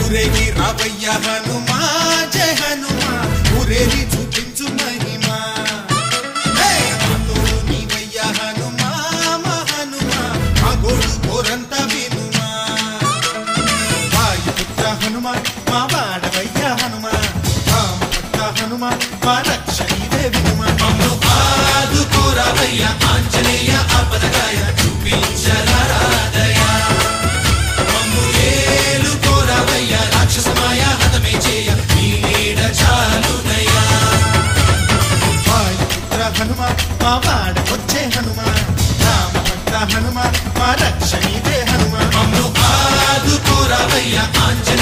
ఊరేగి రావయ్య హనుమా జయ హనుమా ఊరేగి చూపించు మహిమా తోడు నీవయ్య హనుమా మా హనుమా మా గోడు కోరంత వినుమా వాయుపుత్ర హనుమా మా వాడవయ్య హనుమా రామభక్త హనుమా మా రక్షణీదే వినుమా మమ్ము ఆదుకోరావయ్య ఆంజనేయ ఆపదగాయ చూపించరాదయ మమ్ము ఏలుకోరావయ్య రాక్షసమాయ హతమే చేయ నీ నీడ చాలునయ్య వాయుపుత్ర హనుమా మా వాడకొచ్చే హనుమా రామభక్త హనుమా మా రక్షణీదే హనుమా మమ్ము ఆదుకోరావయ్య ఆంజనేయ